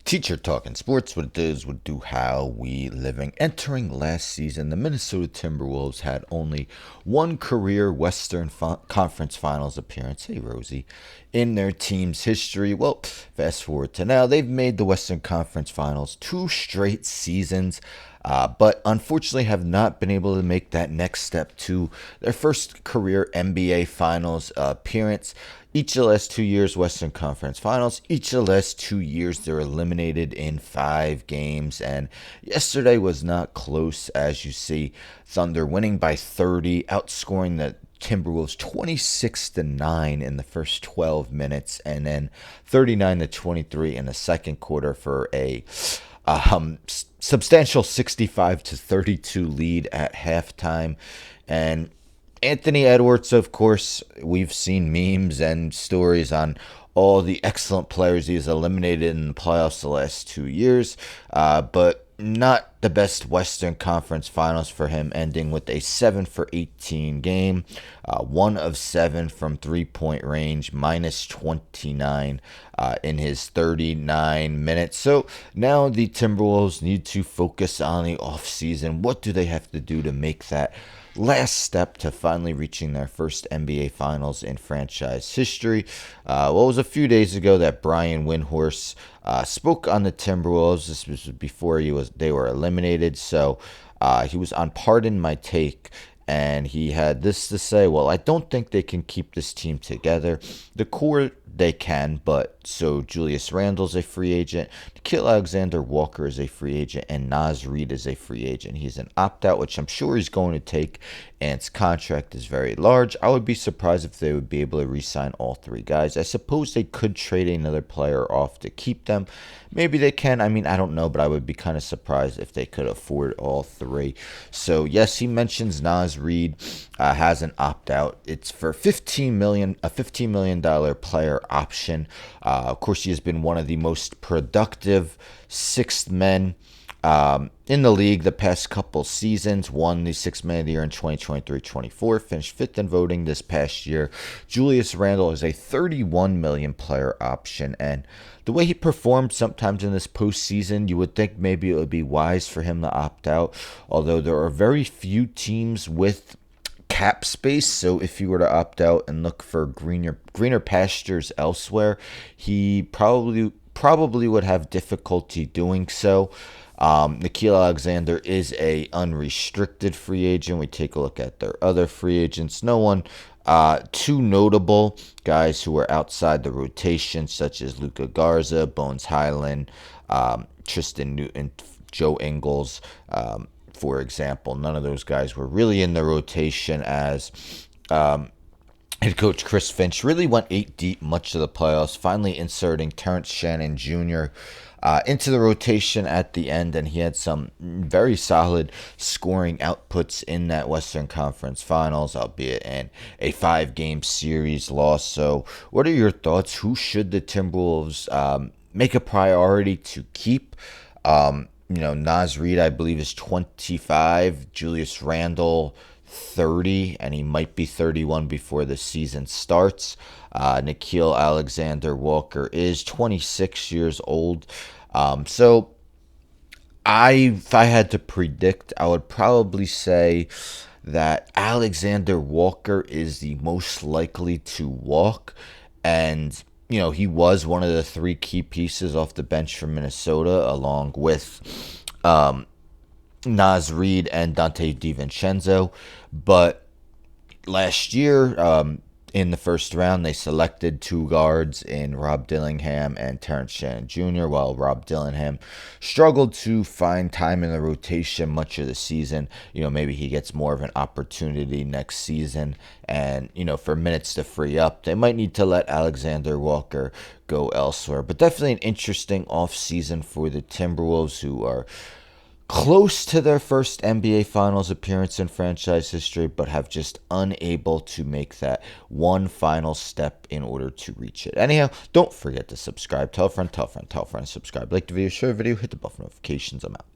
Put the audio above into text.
Teacher Talking Sports, what it is, what do, how we living. Entering last season, the Minnesota Timberwolves had only one career Western Conference Finals appearance. Hey, Rosie. In their team's history. Well, fast forward to now, they've made the Western Conference Finals 2 straight seasons. But unfortunately have not been able to make that next step to their first career NBA Finals appearance. Each of the last 2 years, Western Conference Finals. Each of the last 2 years, they're eliminated in 5 games. And yesterday was not close, as you see. Thunder winning by 30, outscoring the Timberwolves 26-9 in the first 12 minutes, and then 39-23 in the second quarter for a substantial 65-32 lead at halftime. And Anthony Edwards, of course, we've seen memes and stories on all the excellent players he has eliminated in the playoffs the last 2 years, but not the best Western Conference Finals for him, ending with a 7 for 18 game, 1 of 7 from 3-point range, minus 29 in his 39 minutes. So now the Timberwolves need to focus on the offseason. What do they have to do to make that last step to finally reaching their first NBA Finals in franchise history? Well, it was a few days ago that Brian Windhorst spoke on the Timberwolves. This was before they were eliminated, so he was on Pardon My Take, and he had this to say: well, I don't think they can keep this team together. The core, they can, but so Julius Randle's a free agent, Nickeil Alexander-Walker is a free agent, and Naz Reid is a free agent. He's an opt-out, which I'm sure he's going to take, and his contract is very large. I would be surprised if they would be able to re-sign all 3 guys. I suppose they could trade another player off to keep them. Maybe they can. I mean, I don't know, but I would be kind of surprised if they could afford all 3. So yes, he mentions Naz Reid has an opt-out. It's for a $15 million player option. Of course, he has been one of the most productive sixth men in the league the past couple seasons. Won the Sixth Man of the Year in 2023-24. Finished 5th in voting this past year. Julius Randle is a $31 million player option, and the way he performed sometimes in this postseason, you would think maybe it would be wise for him to opt out. Although there are very few teams with cap space, so if he were to opt out and look for greener pastures elsewhere, he probably would have difficulty doing so. Nickeil Alexander is a unrestricted free agent. We take a look at their other free agents. No one too notable. Guys who are outside the rotation, such as Luka Garza, Bones Highland, Tristan Newton, Joe Ingles, for example. None of those guys were really in the rotation, as head coach Chris Finch really went 8 deep much of the playoffs, finally inserting Terrence Shannon Jr. Into the rotation at the end, and he had some very solid scoring outputs in that Western Conference Finals, albeit in a 5-game series loss. So what are your thoughts? Who should the Timberwolves make a priority to keep? Naz Reid, I believe, is 25. Julius Randle, 30, and he might be 31 before the season starts. Nickeil Alexander-Walker is 26 years old. So if I had to predict, I would probably say that Alexander Walker is the most likely to walk, and he was one of the 3 key pieces off the bench for Minnesota, along with Naz Reid and Dante DiVincenzo. But last year, in the first round, they selected 2 guards in Rob Dillingham and Terrence Shannon Jr., while Rob Dillingham struggled to find time in the rotation much of the season. Maybe he gets more of an opportunity next season, and, for minutes to free up, they might need to let Alexander Walker go elsewhere. But definitely an interesting offseason for the Timberwolves, who are close to their first NBA Finals appearance in franchise history, but have just unable to make that one final step in order to reach it. Anyhow, don't forget to subscribe. Tell a friend, subscribe. Like the video, share the video, hit the bell for notifications. I'm out.